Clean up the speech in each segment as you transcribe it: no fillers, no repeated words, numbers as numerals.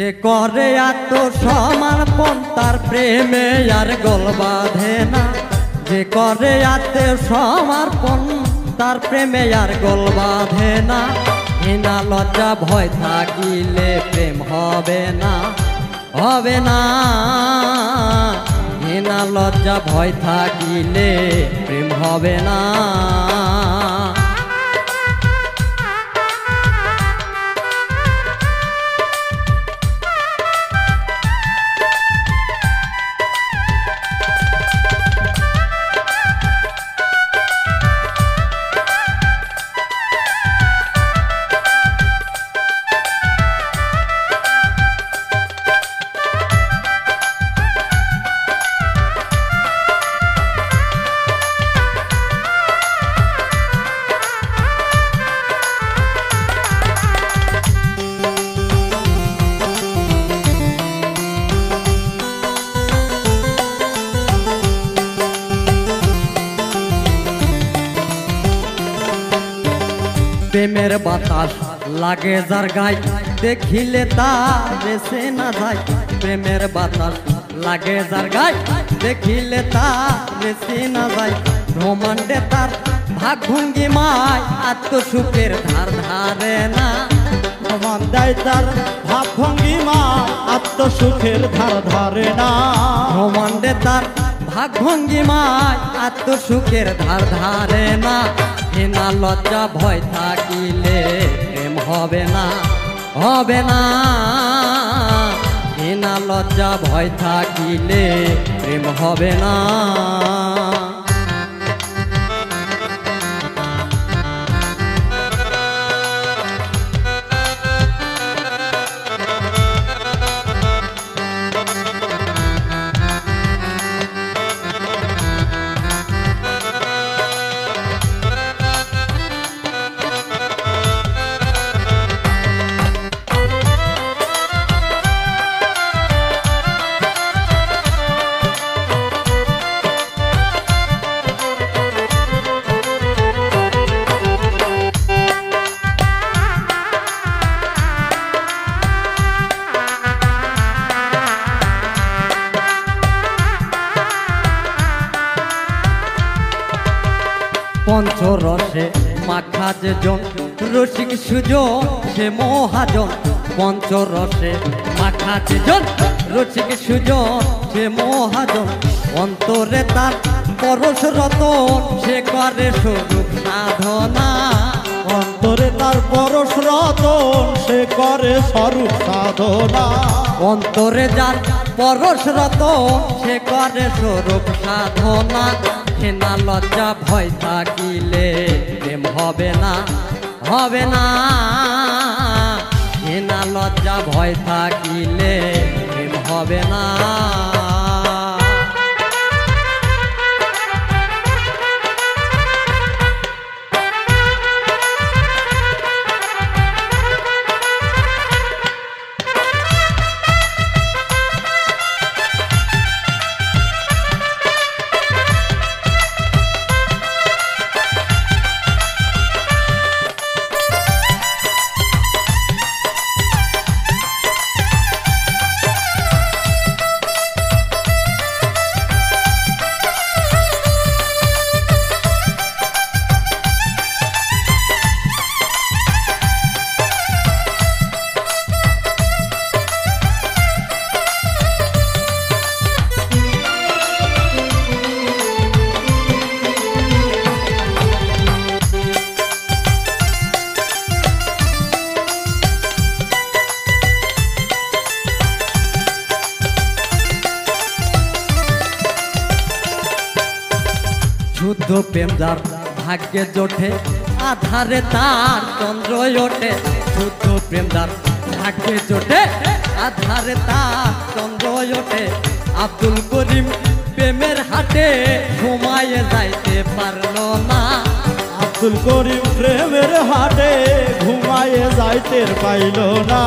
যে করে এত সমর্পণ তার প্রেমে আর গোল বাঁধে না। যে করে এত সমর্পণ তার প্রেমে আর গোল বাঁধে না। ঘৃণা লজ্জা ভয় থাকিলে প্রেম হবে না, হবে না। ঘৃণা লজ্জা ভয় থাকিলে প্রেম হবে না। প্রেমের বাতাস লাগে যার গায়ে দেখিলে তার সে না যায়। প্রেমের বাতাস লাগে যার গায়ে দেখিলে তার সে না যায়। ব্রহ্মাণ্ডে তার ভাগ ভঙ্গিমায় আত্মসুখের ধার ধারে না। ব্রহ্মাণ্ডে তার ভাব ভঙ্গিমায় আত্মসুখের ধার ধারে না। ব্রহ্মাণ্ডে তার ভাগ ভঙ্গিমায় আত্মসুখের ধার ধারে না। ঘৃণা লজ্জা ভয় থাকিলে প্রেম হবে না, হবে না। ঘৃণা লজ্জা ভয় থাকিলে প্রেম হবে না। পঞ্চরসে মাখা যে জন রসিক সুজন সে মহাজন। পঞ্চরসে মাখা যে জন রসিক সুজন সে মহাজন। অন্তরে তার পরশ রতন সে করে স্বরূপ সাধনা। অন্তরে তার পরশ রতন সে করে স্বরূপ সাধনা। অন্তরে যার পরশ রতন সে করে স্বরূপ সাধনা। ঘৃণা লজ্জা ভয় থাকিলে প্রেম হবে না, হবে না। ঘৃণা লজ্জা ভয় থাকিলে প্রেম হবে না। শুদ্ধ প্রেম যার ভাগ্যে জোটে আধারে তার চন্দ্র ওঠে। শুদ্ধ প্রেম যার ভাগ্যে জোটে আধারে তার চন্দ্র ওঠে। আব্দুল করিম প্রেমের হাটে ঘুমায়ে যাইতে পারলো না। আব্দুল করিম প্রেমের হাটে ঘুমায়ে যাইতে পাইল না।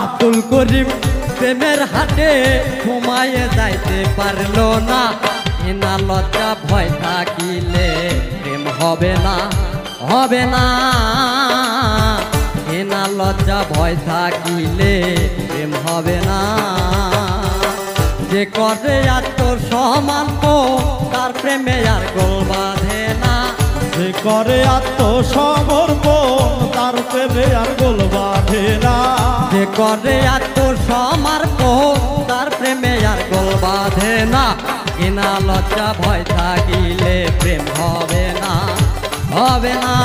আব্দুল করিম প্রেমের হাটে ঘুমায়ে যাইতে পারলো না। ঘৃণা লজ্জা ভয় থাকিলে প্রেম হবে না, হবে না। ঘৃণা লজ্জা ভয় থাকিলে প্রেম হবে না। যে করে আত্মসম্মান তার প্রেমে আর গোল বাঁধে না। যে করে আত্মসমর্পণ তার প্রেমে আর গোল বাঁধে না। যে করে আত্মসমর্পণ তার প্রেমে আর গোল বাঁধে না। ঘৃণা লজ্জা ভয় থাকিলে প্রেম হবে না, হবে না।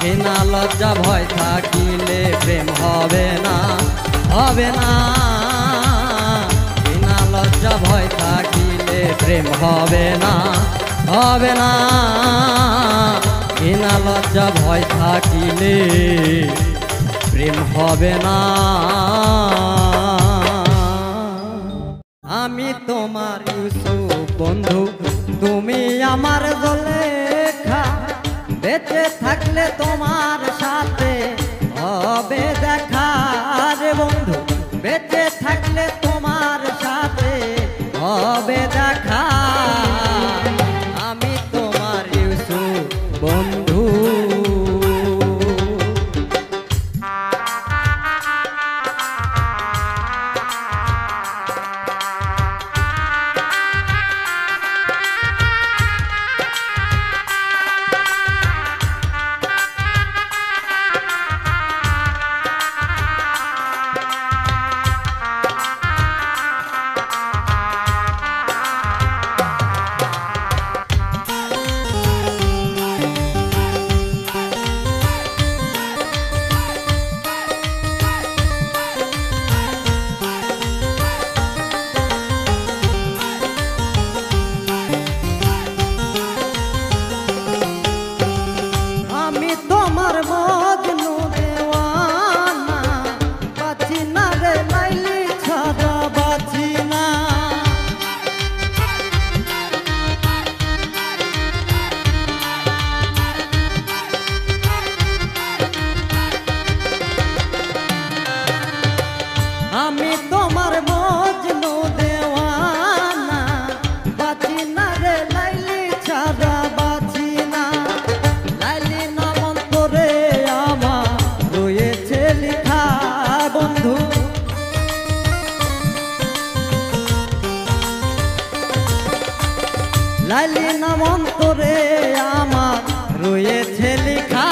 ঘৃণা লজ্জা ভয় থাকিলে প্রেম হবে না, হবে না। ঘৃণা লজ্জা ভয় থাকিলে প্রেম হবে না, হবে না। ঘৃণা লজ্জা ভয় থাকিলে প্রেম হবে না। আমি তোমার ইউসুফ বন্ধু, তুমি আমার জলেখা। বেঁচে থাকলে তোমার সাথে হবে দেখা রে বন্ধু। বেঁচে থাকলে তোমার সাথে হবে দেখা। আমি তোমার ইউসুফ বন্ধু। আমি তোমার মজনু দেওয়ানা, বাঁচি না রে লাইলি ছাড়া বাঁচি না। আমি তোমার মজনু দেওয়ানা, বাঁচি না রে লাইলি ছাড়া বাঁচি না। লাইলি নাম অন্তরে আমার রয়েছে লেখা বন্ধু। লাইলি নাম অন্তরে আমার রয়েছে লেখা।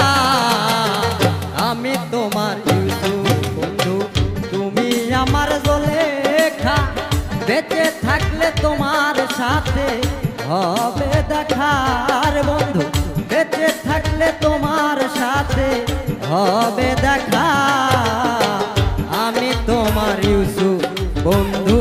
আমি তোমার ইউসুফ বন্ধু, তুমি আমার জলেখা। বেঁচে থাকলে তোমার সাথে হবে দেখার বন্ধু। বেঁচে থাকলে তোমার সাথে হবে দেখা। আমি তোমার ইউসুফ বন্ধু।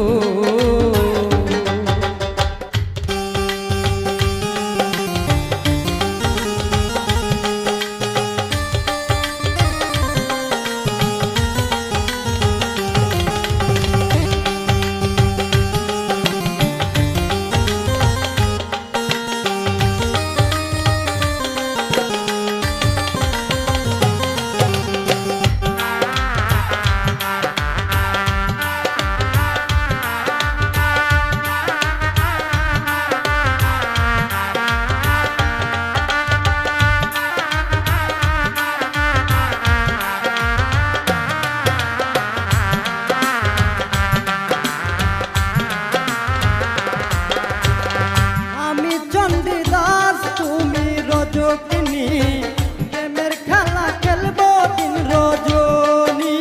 আমি চণ্ডীদাস, তুমি রজকিনী। প্রেমের খেলা খেলবো দিন রজনী।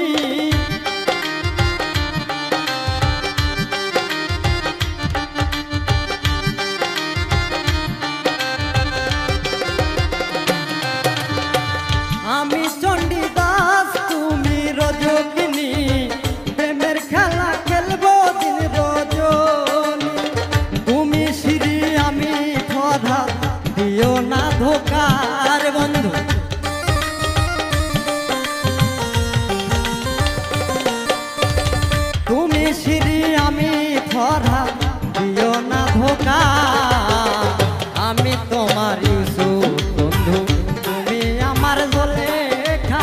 আমি চণ্ডীদাস, তুমি রজকিনী। প্রেমের খেলা খেলবো দিন রজনী। তুমি শ্রী আমি ধরা, দিও না ধোকার বন্ধু। তুমি শ্রী আমি ধরা, দিও না ধোকা। আমি তোমার ইউসুফ বন্ধু, তুমি আমার জলেখা।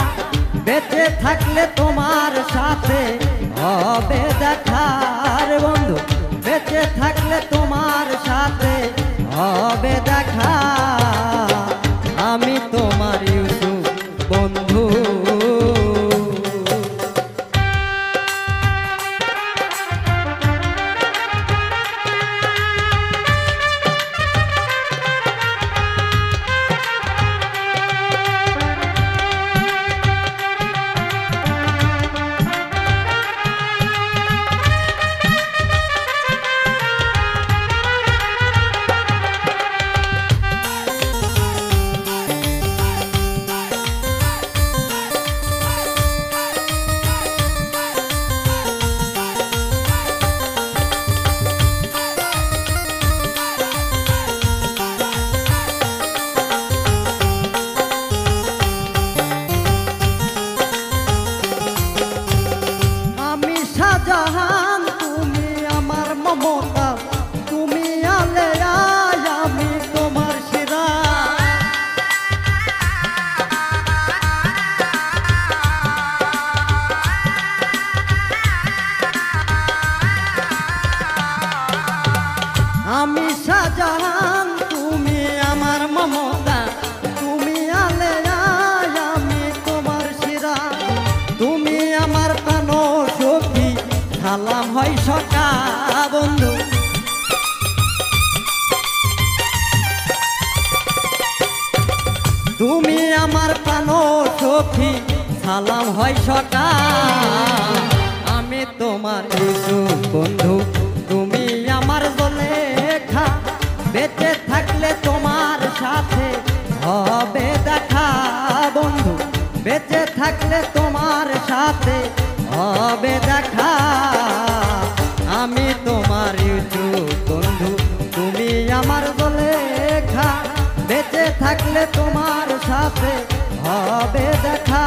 বেঁচে থাকলে তোমার সাথে হবে দেখার বন্ধু। বেঁচে থাকলে তোমার সাথে হবে দেখা। আমি তোমার ইউসুফ বন্ধু। সালাম হয় সকা বন্ধু। তুমি আমার প্রাণ সখী সালাম হয় সকা, আমি তোমার ইউসুফ বন্ধু তুমি আমার জলেখা, বেঁচে থাকলে তোমার সাথে হবে দেখা বন্ধু, বেঁচে থাকলে তোমার সাথে হবে দেখা, আমি তোমার ইউসুফ বন্ধু তুমি আমার জলেখা, বেঁচে থাকলে তোমার সাথে হবে দেখা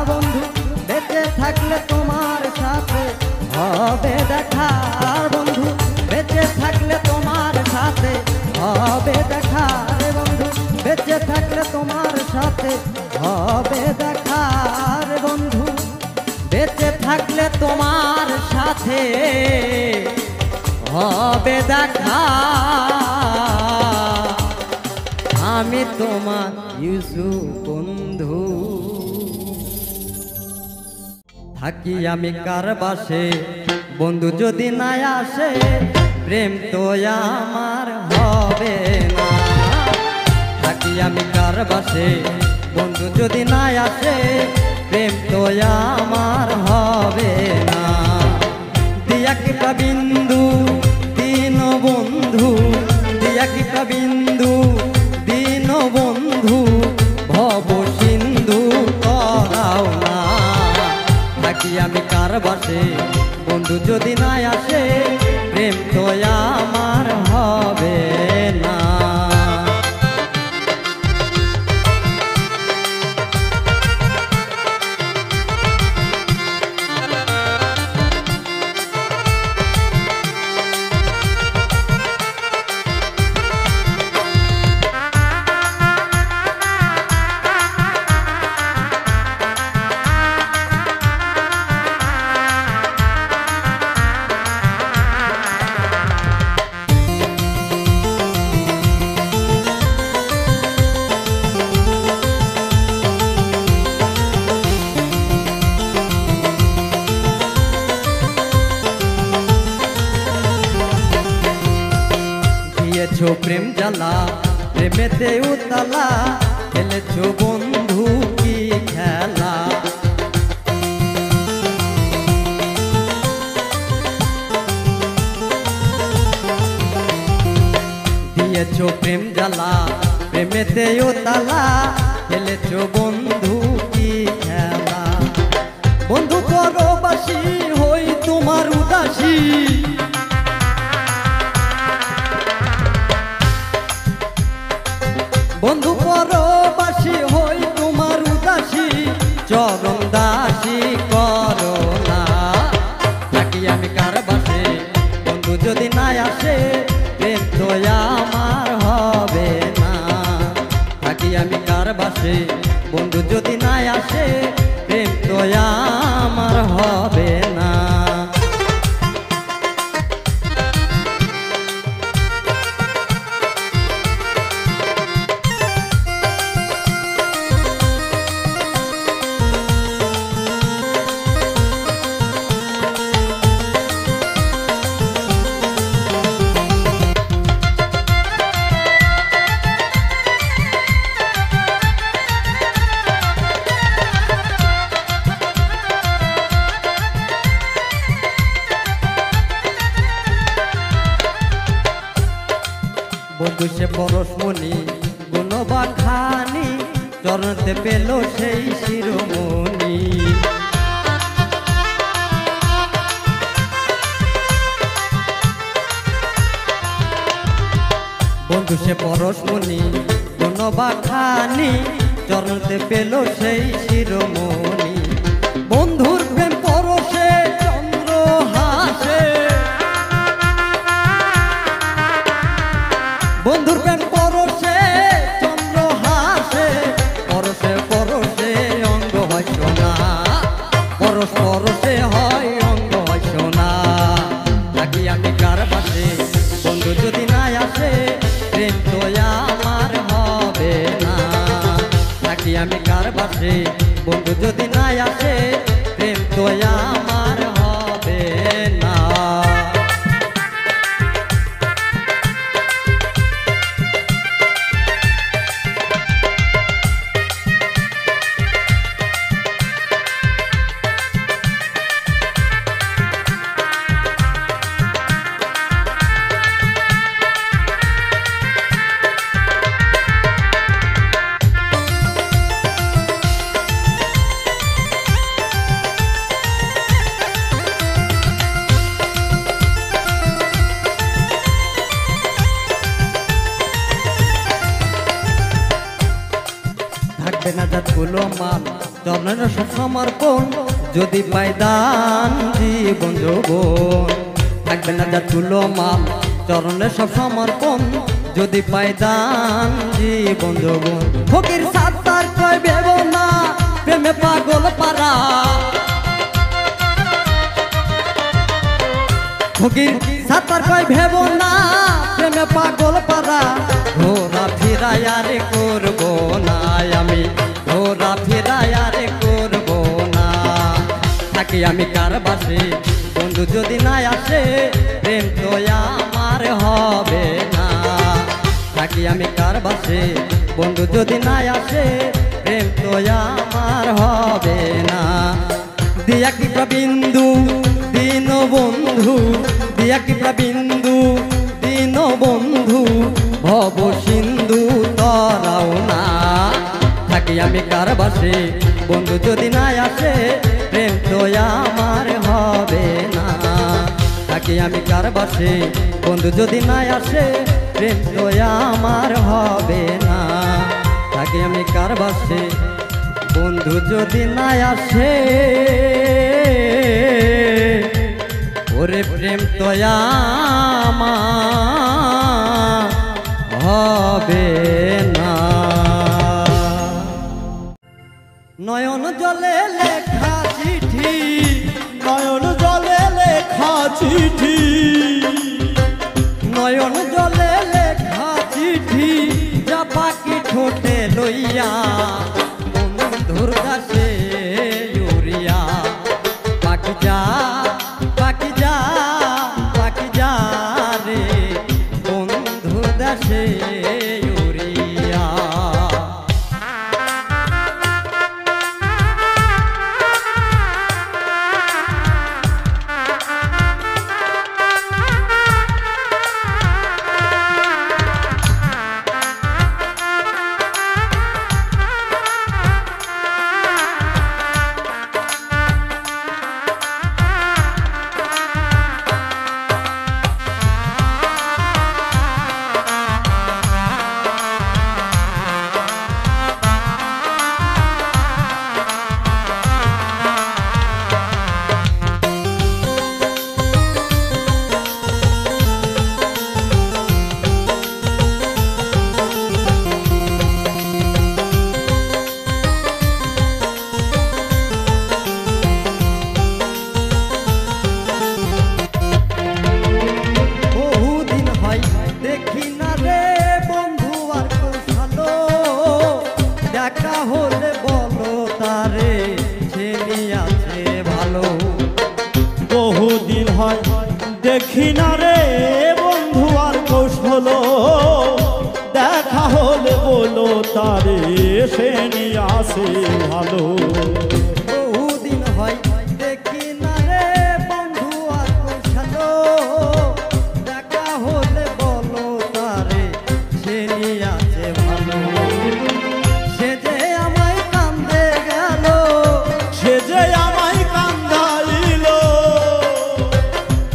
বন্ধু, বেঁচে থাকলে তোমার সাথে হবে দেখা বন্ধু, বেঁচে থাকলে তোমার সাথে হবে দেখা রে বন্ধু, বেঁচে থাকলে তোমার সাথে হবে দেখা রে বন্ধু, বেঁচে থাকলে তোমার সাথে হবে দেখা, আমি তোমার ইউসুফ বন্ধু। থাকি আমি কার বাসে বন্ধু যদি না আসে, প্রেম তো আমার হবে না। থাকি আমি কার বাসে বন্ধু যদি না আসে, প্রেম তো আমার হবে না। দিয়া কিটা বিন্দু দিন বন্ধু, দিয়া কিটা বিন্দু দিন বন্ধু, ভব সিন্ধু করাও না। থাকি আমি কার বাসে বন্ধু যদি না আসে, প্রেম তো আমার হবে না। দিয়েছো প্রেম জ্বালা প্রেমেতে উতলা, খেলেছো বন্ধু কি খেলা। দিয়েছো প্রেম জ্বালা প্রেমেতে উতলা, খেলেছো বন্ধু কি খেলা। বন্ধু পরবাসী হই তোমার উদাসী, বন্ধু পরবাসী হই তোমার উদাসী, চরণ দাসী করো না। থাকি আমি কার বাসে বন্ধু যদি না আসে, প্রেম তো আমার হবে না। থাকি আমি কার বাসে বন্ধু যদি না আসে, প্রেম তো আমার হবে না। বন্ধু সে পরশমণি গুণবা খানি, চরণতে পেল সেই শিরোমণি। বন্ধু সে পরশমণি গুণবা খানি, চরণতে পেল সেই শিরোমণি। বন্ধুর প্রেম পরশে চন্দ্র হাসে, বন্ধুর প্রেম পরশে চন্দ্র হাসে, পরশে পরশে অঙ্গ হয় সোনা, পরশ পরশে হয় অঙ্গ হয় সোনা। থাকি আমি কার বাসে বন্ধু যদি না আসে, প্রেম তো আমার হবে না। থাকি আমি কার বাসে বন্ধু যদি না আসে, প্রেম তো আমার হবে না। থাকবে না যা তুলো মাল চরণের সব সমর্পণ যদি পাই দান জীবন যৌবন থাকবে না যা তুলো মাল চরণের সব সমর্পণ যদি পাই দান জীবন যৌবন ফকির সাত্তার কয় ভেবো না প্রেমে পাগল পারা ফকির সাত্তার কয় ভেবো না প্রেমে পাগল পারা ঘোরা ফিরাই আরে করবো না আমি ঘোরা ফিরাই আরে করবো না থাকি আমি কার বাসে বন্ধু যদি না আসে প্রেম তো আমার হবে না থাকি আমি কার বাসে বন্ধু যদি না আসে প্রেম তো আমার হবে না দিয়া কি প্রবিন্দু দিন বন্ধু দিয়া কি প্রবিন্দু দিন বন্ধু ভব সিন্ধু তরাও না থাকি আমি কার বাসে বন্ধু যদি না আসে প্রেম তো আমার হবে না থাকি আমি কার বাসে বন্ধু যদি না আসে প্রেম তো আমার হবে না থাকি আমি কার বাসে বন্ধু যদি না আসে ওরে প্রেম তো আমার হবে না নয়ন জলে লেখা চিঠি নয়ন জলে লেখা চিঠি নয়ন জলে লেখা চিঠি যা পাখি ঠোঁটে লইয়া বন্ধুর কাছে ইউরিয়া পাখি যা পাখি যা পাখি যা রে বন্ধুর দেশে ইউরিয়া দেখি না রে বন্ধু আর কৌশল দেখা হলে বলো তারে সে নিয়ে আসে ভালো বহুদিন হয় দেখি না রে বন্ধু আর কৌশল দেখা হলে বলো তারে সে নিয়ে আছে ভালো সে যে আমায় কান্দে গেল সে যে আমায় কান্দাইল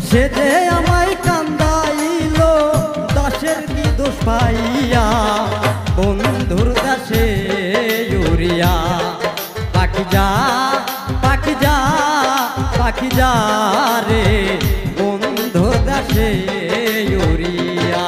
সে যে আমায় কান্দাইল দাসের কি দোষ পাইয়া বন্ধুর দাসে ইউরিয়া পাখি যা পাখি যা পাখি যা রে বন্ধুর দাসে ইউরিয়া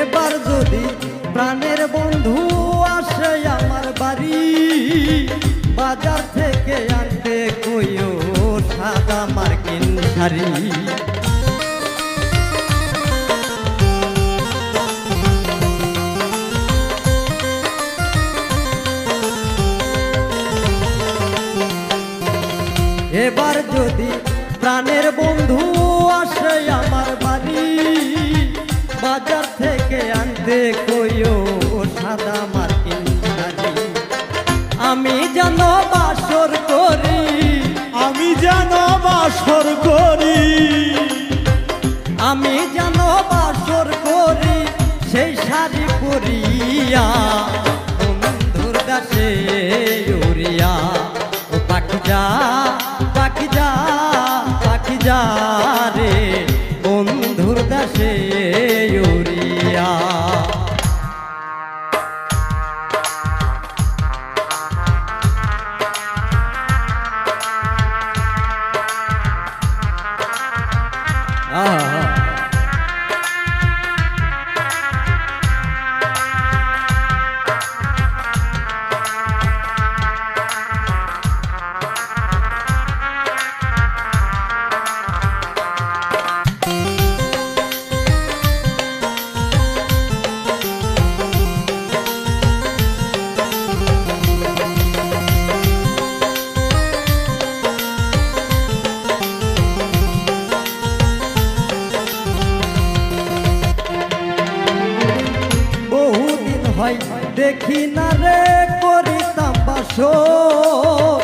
এবার যদি প্রাণের বন্ধু আসে আমার বাড়ি বাজার থেকে আনতে কইও সাদা মার্কিন শাড়ি যদি প্রাণের বন্ধু আসে আমার বাড়ি, বাজার থেকে আনতে কইও সাদা মার্কিন শাড়ি। আমি যেন বাসর করি, আমি যেন বাসর করি, আমি যেন বাসর করি সেই শাড়ি পরিয়া, বন্ধুর দাসে উড়িয়া। ও পাখি যা পাখি যা পাখি যা রে, বন্ধুর দাসে উড়িয়া। বহুদিন হয় দেখি না রে করিতাম বাসর,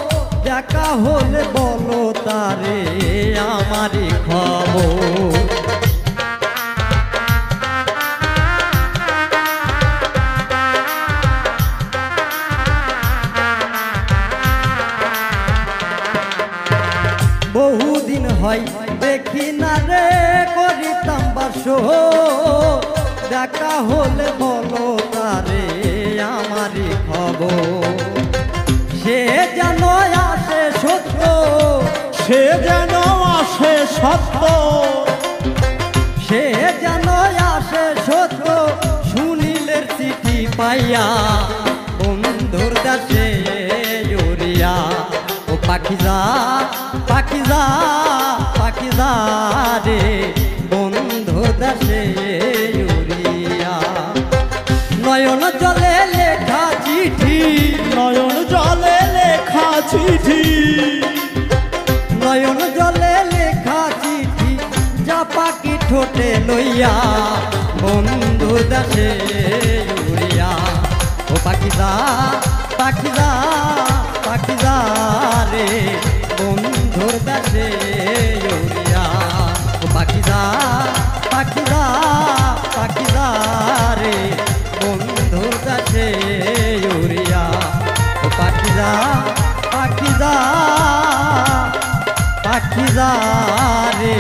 দেখা হলে বলো তারে আমারই খবর। বহুদিন হয় দেখি না রে করিতাম বাসর, দেখা হলে বলো তারে আমারই খবর। সে যেন আসে সত্য, সে যেন আসে সত্য, সে যেন আসে সত্য, সুনীলের চিঠি পাইয়া, বন্ধুর দাসে উড়িয়া। ও পাখি যা পাখি যা পাখি যা রে, বন্ধুর দাসে উড়িয়া। নয়ন জলে লেখা চিঠি, নয়ন জলে লেখা চিঠি, নয়ন জলে লেখা চিঠি, যা পাখি ঠোঁটে লইয়া, বন্ধুর দাসে উড়িয়া। ও পাখি যা পাখি যা পাখি যা রে, বন্ধুর দাসে উড়িয়া। ও পাখি যা পাখি যা পাখি যা রে, বন্ধুর দাসে উড়িয়া। ও পাখি যা পাখি যা পাখি যা রে,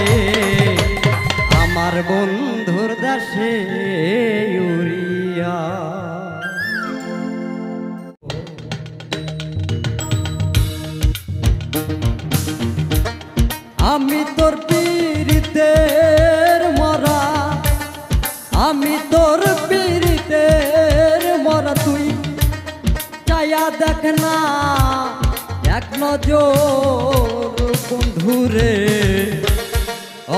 আমার বন্ধুর দাসে উড়িয়া। আমি তোর পীড়িতের মরা, আমি তোর পীড়িতের মরা, তুই চায়া দেখ না এক নজর বন্ধুরে।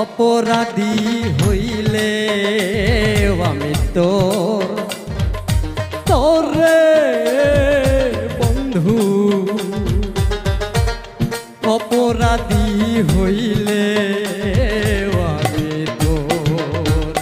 অপরাধী হইলে আমি তোরে বন্ধু, অপরাধী হইলে আমি তোর।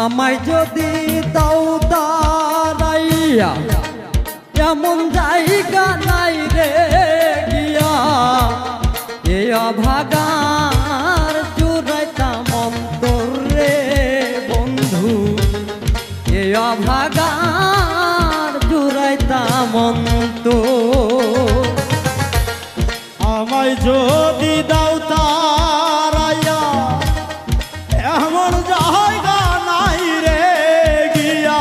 আমায় যদি দাও দাঁড়াইয়া এমন জায়গা নাই রে গিয়া এ অভাগার জুড়াইতাম অন্তর রে বন্ধু এ অভাগার জুড়াইতাম অন্তর আমায় যদি দাও তারাইয়া এমন জায়গা নাই রে গিয়া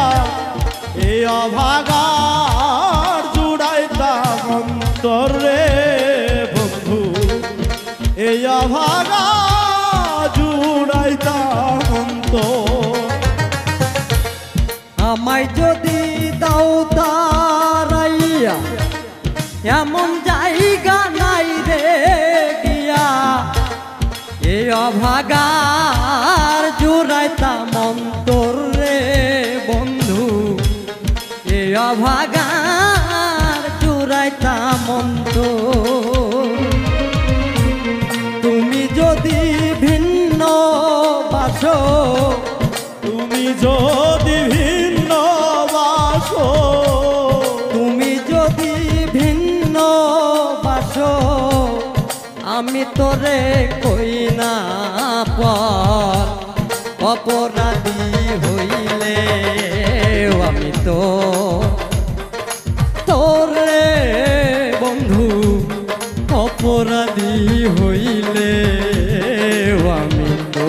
এই অভাগার জুড়াইতাম অন্তর রে বন্ধু এই অভাগা জুড়াইতাম অন্তর আমায় যদি দাও তারাইয়া এমন জায়গা নাই রে গিয়া এ অভাগার জুড়াইতাম অন্তর রে বন্ধু এ অভাগার জুড়াইতাম অন্তর তুমি যদি ভিন্ন বাসো তুমি যদি ভিন্ন বাসো তুমি যদি ভিন্ন বাসো আমি তোরে কই না পর অপরাধী হইলে আমি তো তোরে বন্ধু অপরাধী হইলে আমি তো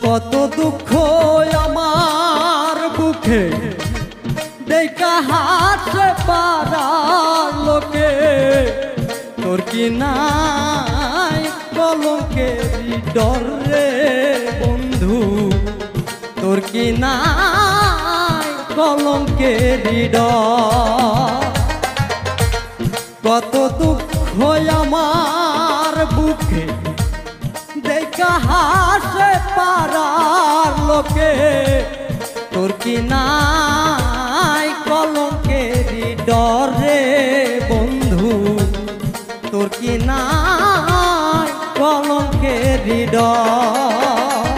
কত দুঃখ আমার বুকে দেখা হাসে পাড়ার লোকে তোর কি নাই কলঙ্কের ডর রে বন্ধু তোর কি নাই কলঙ্কের ডর কত দুঃখ আমার বুকে দেখা হাসে পাড়ার লোকে তোর কি নাই কলঙ্কের ডর রে বন্ধু তোর কি নাই কলঙ্কের ডর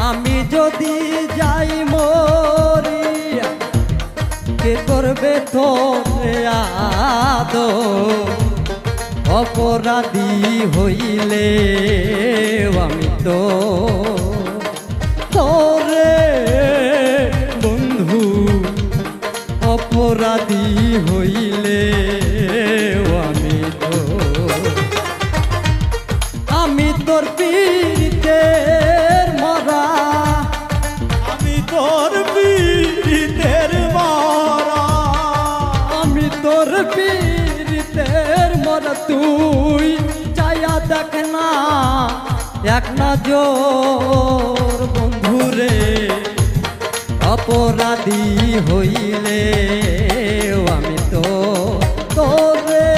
আমি যদি যাই মরিয়া কে করবে তোরে আদর অপরাধী হইলে আমি তো তোরে বন্ধু অপরাধী হইলে আমি তোর পীড়িতের মরা আমি তোর পীড়িতের মরা আমি তোর পীড়িতের মরা তুই চায়া দেখ না এক নজর বন্ধুরে অপরাধী হইলে আমি তো তোরে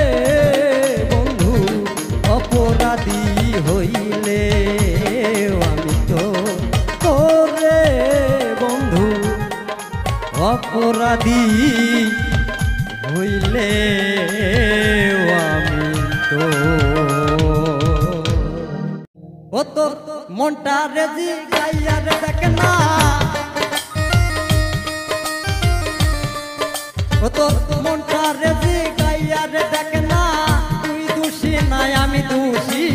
বন্ধু অপরাধী হইলে আমি তো তোরে বন্ধু অপরাধী হইলে আমি তো ও তো মনটা রেজি গাইয়া রে দেখ না ও তো মনটা রেজি গাইয়া রে দেখ না তুই দোষী নাই আমি দোষী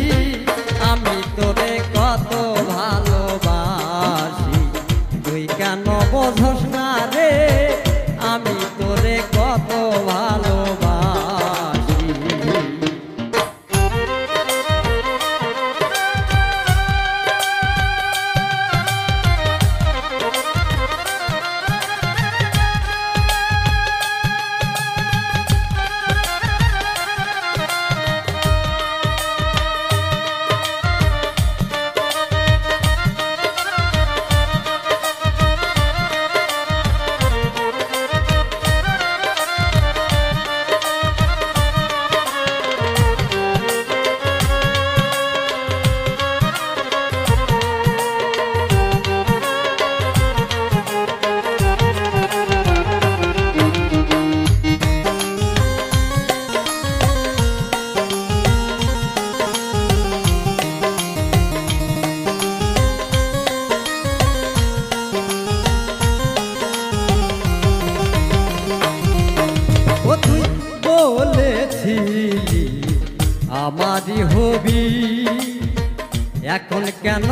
আমি তোরে কত ভালোবাসি তুই কেন বোঝস না রে আমি তোরে কত হবি এখন কেন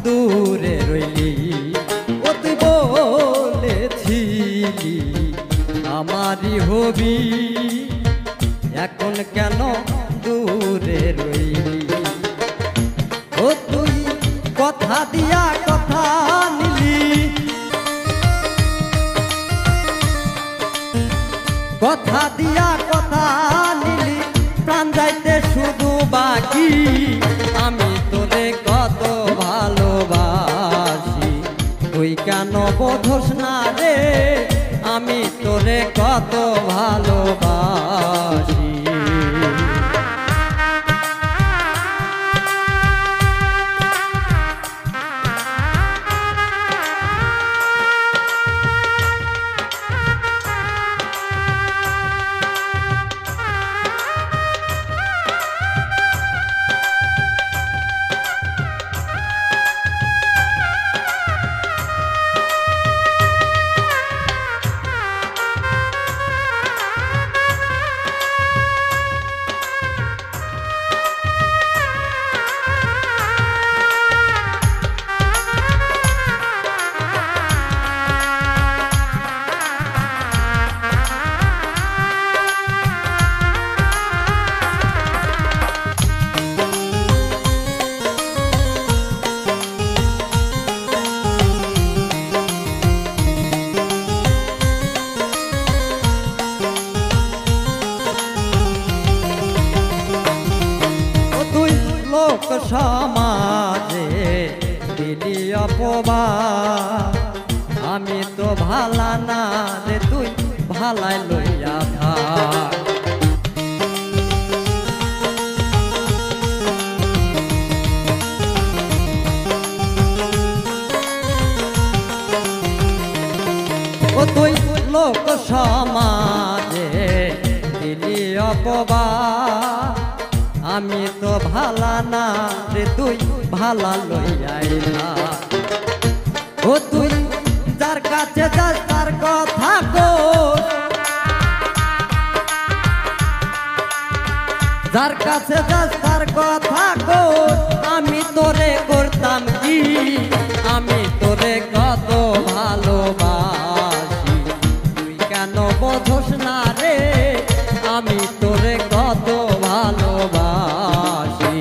দূরে রইলি ও তুই বলেছিলি আমারই হবি এখন কেন দূরে রইলি ও তুই কথা দিয়া কথা নিলি কথা দিয়া কথা নিলি প্রাণ যাইতে শুধু বাকি আমি তোরে কত ভালোবাসি তুই কেন বোঝস না রে আমি তোরে কত ভালোবাসি লোক সমাজে দিলি অপবাদ আমি তো ভালা না রে তুই ভালাই লইয়া থাক ও তুই লোক সমাজে দিলি অপবাদ আমি তো ভালা না রে তুই ভালা লইয়াই না ও তুই যার কাছে যাস তার কথা কর যার কাছে যাস তার কথা কর আমি তোরে করতাম কি আমি তোরে কত ভালোবাসি তুই কেন বোঝস না রে আমি তোরে কত ভালোবাসি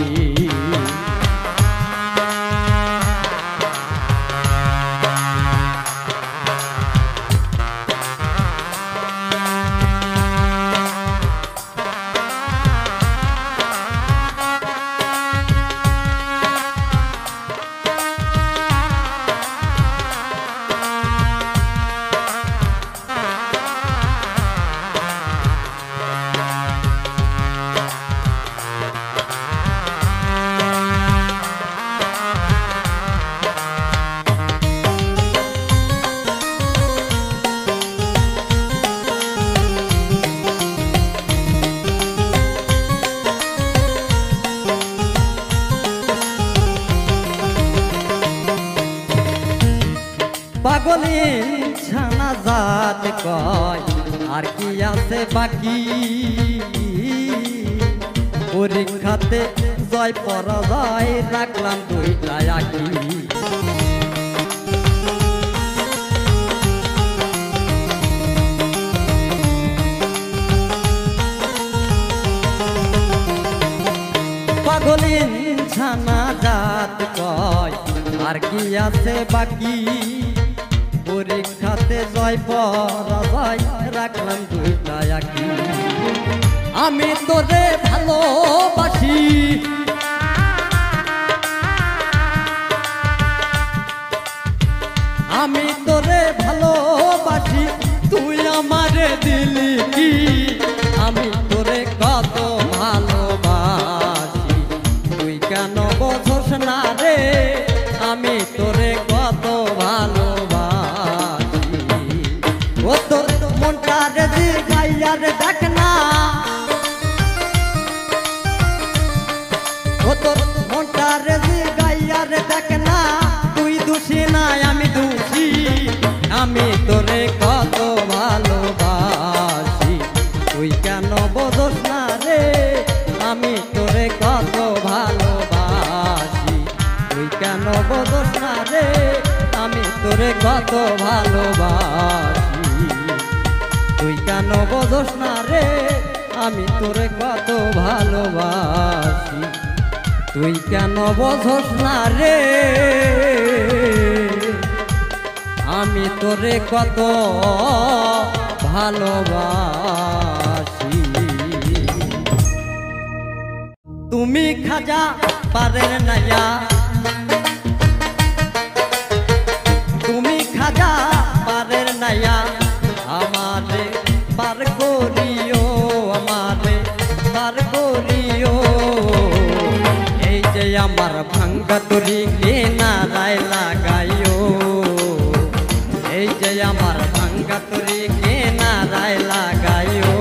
পাগলিন ছানা জাত কয় আর কি আছে বাকি পরীক্ষাতে জয় পরাজয় রাখলাম দুইটা আঁকি পাগলিন ছানা জাত কয় আর কি আছে বাকি পরীক্ষাতে জয় পরাজয় রাখলাম দুইটা আঁকি আমি তোরে ভালোবাসি আমি তোরে ভালোবাসি তুই আমারে দিলি কি আমি তোরে কত ভালোবাসি তুই কেন বোঝস না রে আমি তোরে কত ভালোবাসি ও তোর মনটা রে গাইয়া রে দেখ না ও তোর মনটা রে গাইয়া রে দেখ না তুই দোষী না আমি দোষী আমি তোরে কত ভালোবাসি তুই কেন বোঝস না রে আমি তোরে কত ভালো তোরে কত ভালোবাসি, তুই কেন বোঝস না রে আমি তোরে কত ভালোবাসি, তুই কেন বোঝস না রে আমি তোরে কত ভালোবাসি। তুমি খাজা পারের নাইয়া, তুমি খাজা পারের নাইয়া আমারে পার করিও, আমারে পার করিও। এই যে আমার ভাঙ্গা তরি কে নারায় লাগাইও, এই যে আমার ভাঙ্গা তরি কে নারায় লাগাইও।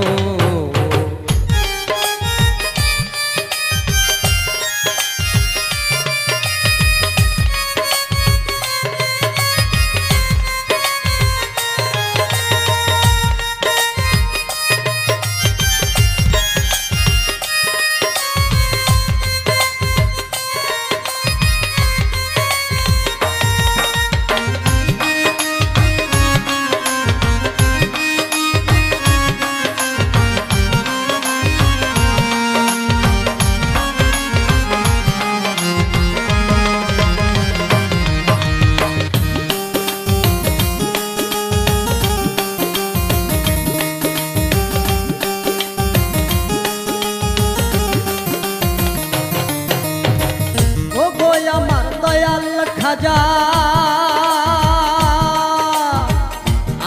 খাজা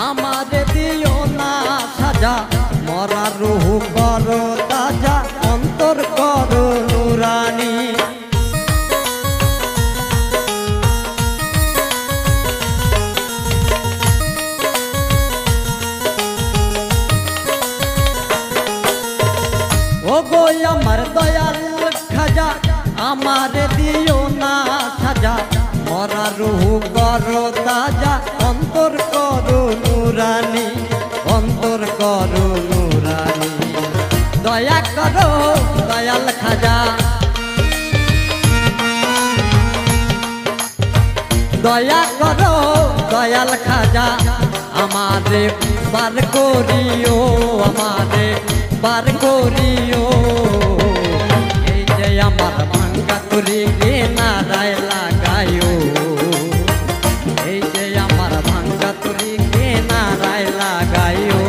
আমারে দিও না সাজা, মরা রুহ করো তাজা, অন্তর করো নুরানি। ও গো আমার দয়াল খাজা আমারে দিও না সাজা, মরা রুহ করো তাজা, অন্তর করো নুরানি, অন্তর করো নুরানি। দয়া করো দয়াল খাজা, দয়া করো দয়াল খাজা আমারে পার করিও, আমারে পার করিও। এই যে আমার ভাঙ্গা তরি কে নারায় লাগাইও, এই যে আমার ভাঙ্গা তরি কে নারায় লাগাইও।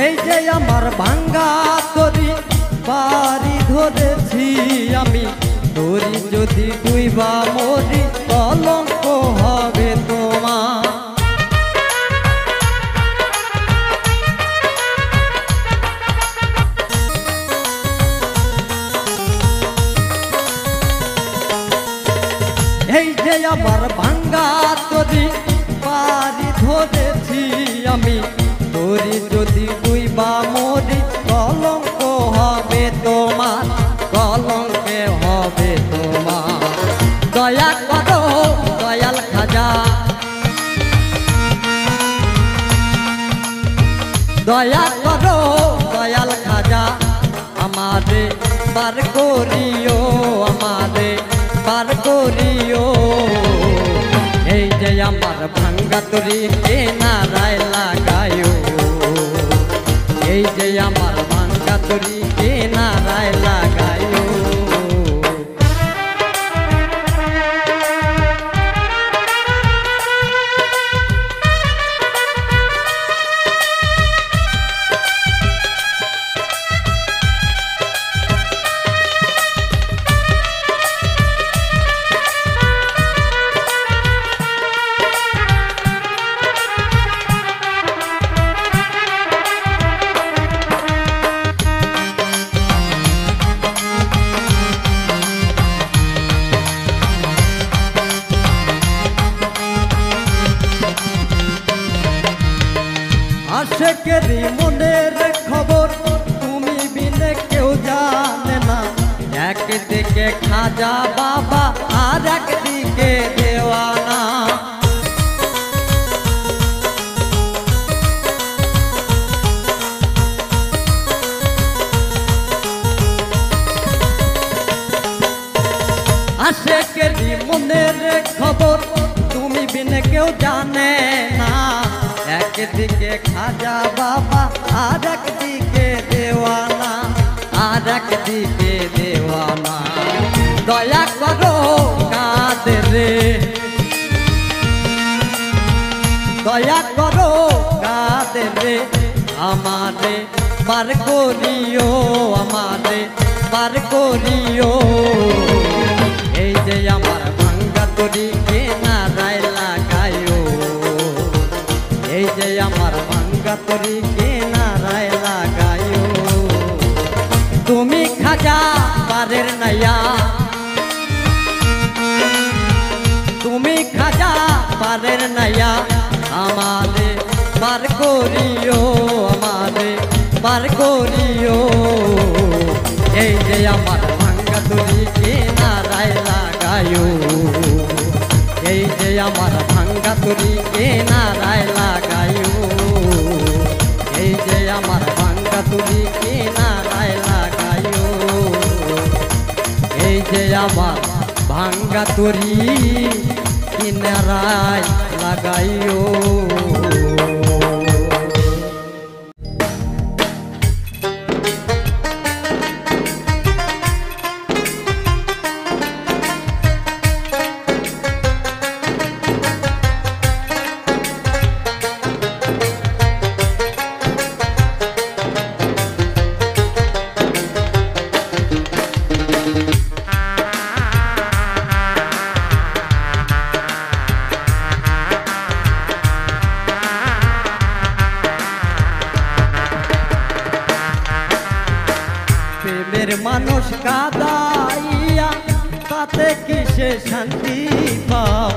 এই যে আমার ভাঙ্গা তরি বাড়ি ধরেছি আমি, তরি যদি ডুইবা মরি কলঙ্ক হবে তোমার। এই যে আমার ভাঙ্গা তরি বাড়ি ধরেছি আমি, তরি যদি ডুইবা মরি কলঙ্ক হবে তোমার, কলঙ্কে হবে তোমার। দয়া করো দয়াল খাজা, দয়া করো দয়াল খাজা আমারে পার করিও, আমারে পার করিও। এই যে আমার ভাঙ্গা তরি কে নারায় লাগাইও, এই যে আমার ভাঙ্গা তরি কে নারায় লাগাইও। আশেকেরই মনের খবর তুমি বিনে কেউ জানে না। একদিকে খাজা বাবা আর একদিকে দেওয়ানা। আশেকেরই মনের খবর তুমি বিনে কেউ জানে না। একদিকে খাজা বাবা আর একদিকে দেওয়ানা, আর একদিকে দেওয়ানা। দয়া করো কাদের রে, দয়া করো কাদের রে, আমারে বার করিও, আমারে বার করিও। এই যে আমার ভাঙ্গা তরি কেনারায় লাগাইও, এই যে আমার ভাঙ্গা তরি কেনারায় লাগাইও। তুমি খাজা পারের নাইয়া, তুমি খাজা পারের নাইয়া, আমারে বার করিও, আমারে বার করিও। এই যে আমার ভাঙ্গা তরি কেনারায় লাগাইও, এই যে আমার ভাঙ্গা তরি কেনারায় লাগাইও, এই যে আমার ভাঙ্গা তরি কেনারায় লাগাইও, এই যে আমার ভাঙ্গা তরি কিনারায় লাগাইও। প্রেমের মানুষ কাদাইয়া তাতে কিসে শান্তি পাও,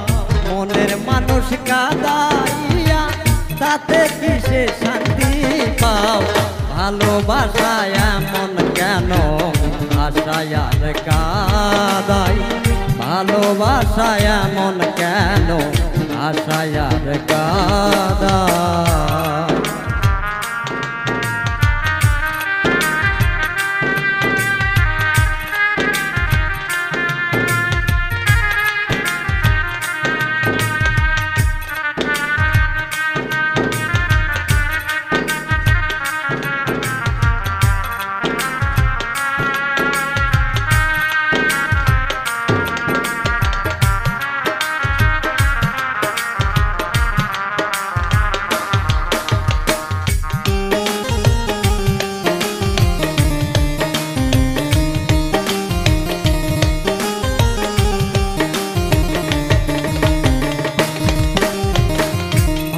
মনের মানুষ কাদাইয়া তাতে কিসে শান্তি পাও। ভালোবাসায় এমন কেন আশায় আর কাদাই, ভালোবাসায় এমন কেন আশায় আর কাদাই।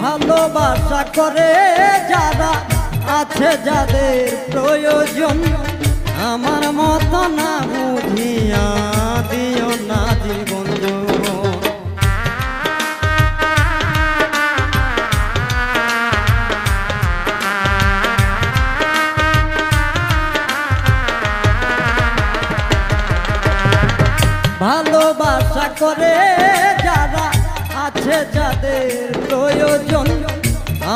ভালোবাসা করে যারা আছে যাদের প্রয়োজন, আমার মত না বুঝিয়া দিও না জীবন। ভালোবাসা করে যারা আছে যাদের প্রয়োজন,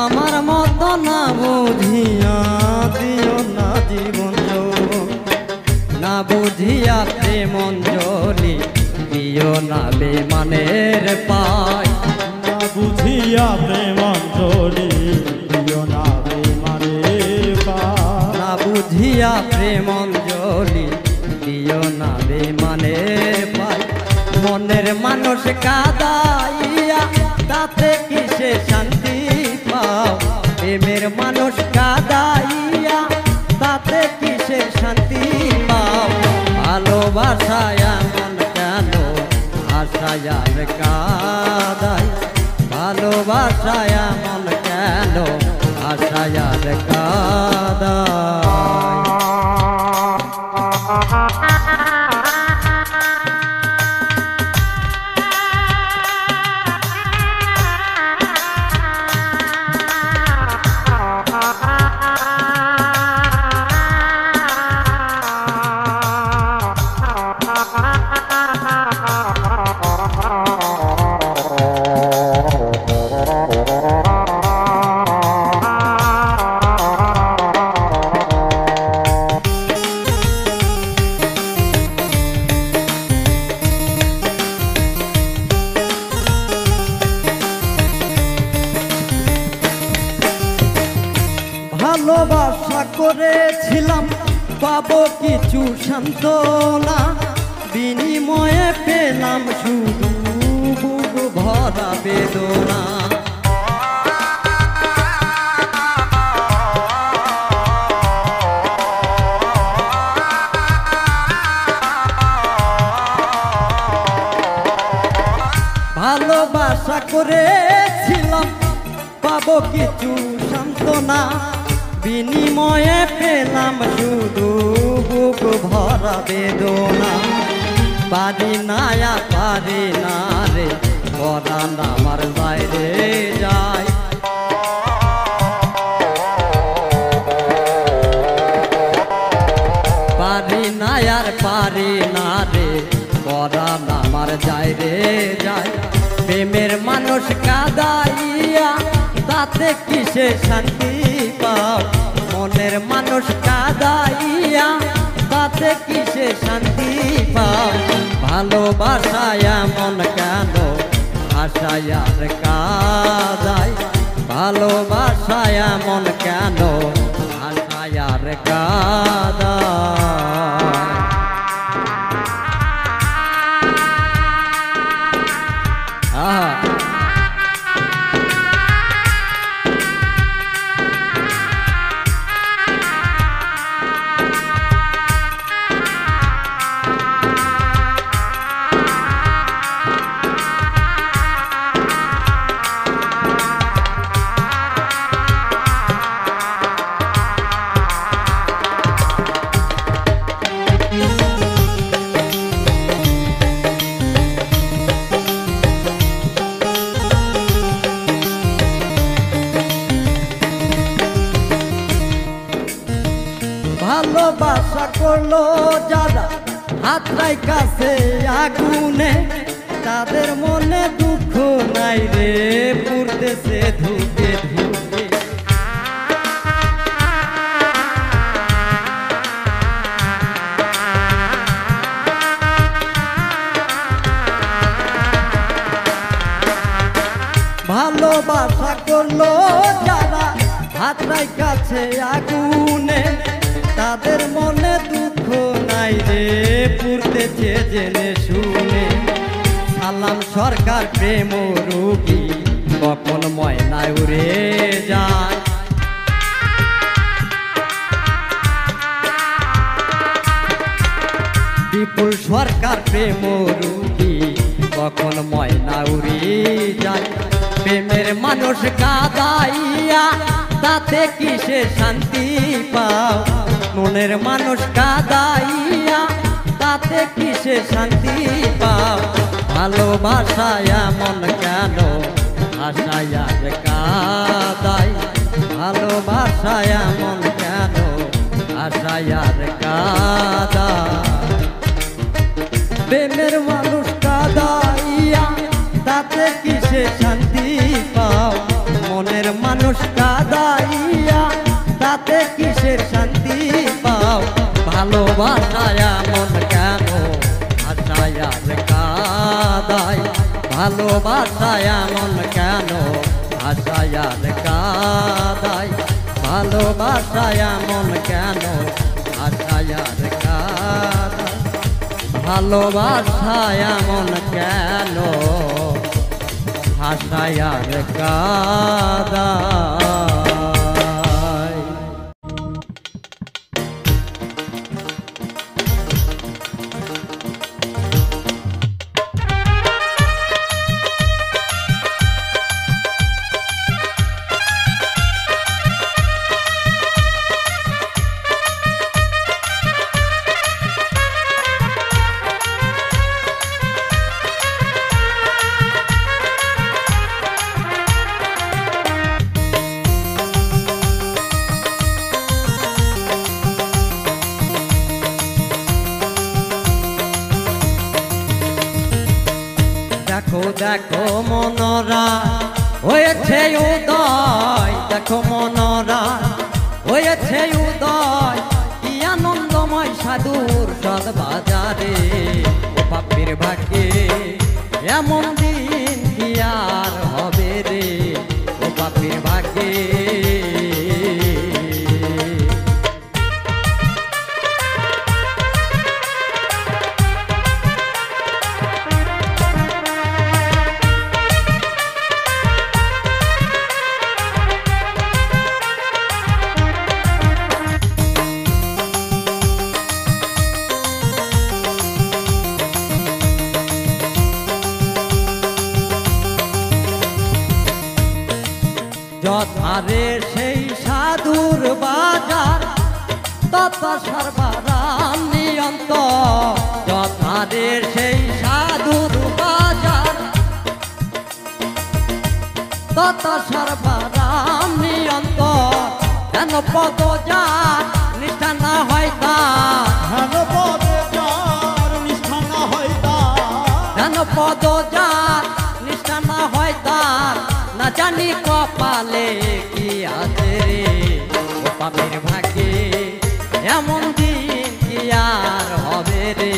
আমার মত না বুঝিয়া দিও না জীবন। না বুঝিয়া প্রেমঞ্জলি দিও না বেমানের পায়, না বুঝিয়া প্রেমাঞ্জলি দিও না বেমানের পায়, না বুঝিয়া প্রেমঞ্জলি দিও না বেমানের পায়। মনের মানুষ কাদাইয়া তাতে কিসে শান্তি পাও, প্রেমের মানুষ কাদাইয়া তাতে কিসে শান্তি পাও। ভালোবাসায় এমন কেন আশায় আর কাদাই, ভালোবাসায় এমন কেন আশায় আর কাদাই। ভালোবাসা করেছিলাম পাবো কিছু সান্ত্বনা, বিনিময়ে পেলাম শুধু বুক ভরা বেদনা। ভালোবাসা করেছিলাম পাবো কিছু সান্ত্বনা, বিনিময়ে পেলাম শুধু বুক ভরা বেদনা। পারি না রে পরাণ আমার বাইরে যায়, পারি না রে পরাণ আমার যায় রে যায়। প্রেমের মানুষ কাঁদাইয়া তাতে কিসে শান্তি পাও, মনের মানুষ কাঁদাইয়া তাতে কিসে শান্তি পাও। ভালোবাসায় এমন কেন ভাষায় আর কাঁদাই, ভালোবাসায় এমন কেন ভাষায় আর কাঁদাই। ভালোবাসা করলো যারা হাতরাই কাছে আগুনে, তাদের মনে দুঃখ নাই রে পুড়তেছে ধুকে ধুকে। ভালোবাসা করলো যারা হাতরাই কাছে আগুনে, তাদের মনে দুঃখ নাই রে পুড়তেছে জেনে শুনে। সালাম সরকার প্রেম রোগী কখন ময়নায় উড়ে যায়, বিপুল সরকার প্রেম রোগী কখন ময়না উড়ে যায়। প্রেমের মানুষ কাঁদাইয়া তাতে কিসে শান্তি পাও, মনের মানুষ কাঁদাইয়া তাতে কিসে শান্তি পাও। ভালোবাসায় এমন কেন ভাষায় আর কাঁদাই, ভালোবাসায় এমন কেন ভাষায় আর কাঁদাই। প্রেমের মানুষ কাঁদাইয়া তাতে কিসে শান্তি পাও, মনের মানুষ কাঁদাইয়া তাতে কিসের শান্তি পাও। ভালোবাসায় এমন কেন ভাষায় আর কাঁদাই, ভালোবাসায় এমন কেন ভাষায় আর কাঁদাই, ভালোবাসায় এমন কেন ভাষায় আর কাঁদাই, ভালোবাসায় এমন কেন ভাষায় আর কাঁদাই। দেখো দেখো মনরা হয়েছে উদয়, দেখো মনরা হয়েছে উদয়, কি আনন্দময় সাধুর সদ বাজারে। ও পাপের ভাগ্যে এমন দিন কি আর হবে রে, ও পাপের ভাগ্যে ধারে সেই সাধুর বাজার তত সর্বরাম নিয়ন্তর যথারে সেই সাধুর বাজার তত সর্বরাম নিয়ন্তর কেন পদ যার নিষ্ঠা না হয় তার হেন পদে যার নিষ্ঠা না হয় তার কেন পদ যার নিষ্ঠা না হয় তার না জানি কপালে কি আছে রে ও পাপের ভাগ্যে এমন দিন কি আর হবে রে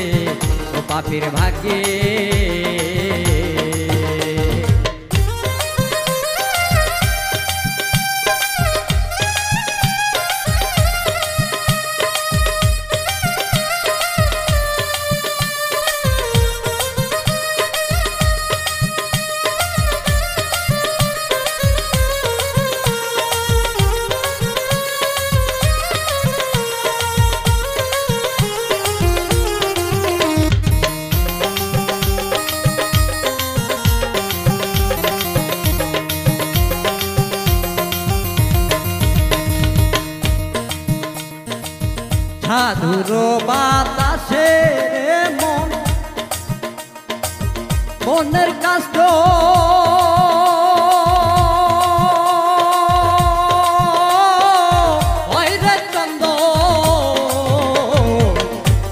ও পাপের ভাগ্যে সাধুর বাতাসে মন মনের কাষ্ট চন্দ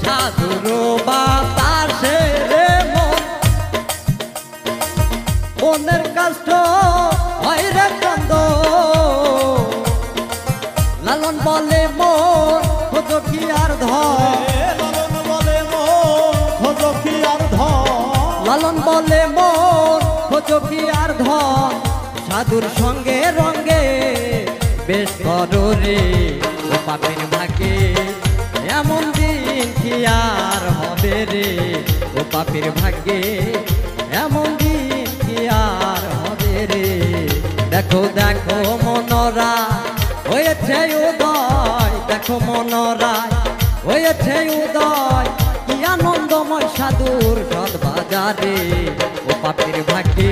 সাধুর বাতাসে মন মনের কাষ্ট রে চন্দ লালন বলে মোর খোঁজ কি আর ধর লালন বলে মন খোঁজ কি আর ধর লালন বলে মোর খোঁজ কি আর ধর সাধুর সঙ্গে রঙ্গে বেশ করো রে ও পাপের ভাগ্যে এমন দিন কি আর হবে রে ও পাপের ভাগ্যে এমন দিন কি আর হবে রে দেখো দেখো মনরা হয়েছে উদয় দেখো মনরায় হয়েছে উদয় কি আনন্দময় সাধুর সদ বাজারে ও পাপের ভাগ্যে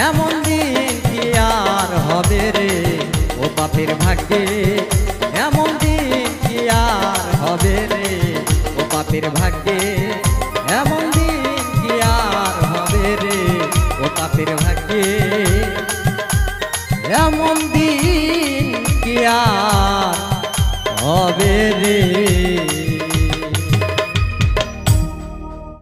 এমন দিন কি আর হবে রে ও পাপের ভাগ্যে এমন দিন কি আর হবে রে ও পাপের ভাগ্যে এমন দিন কি আর হবে রে ও পাপের ভাগ্যে এমন দিন কি আর হবে রে।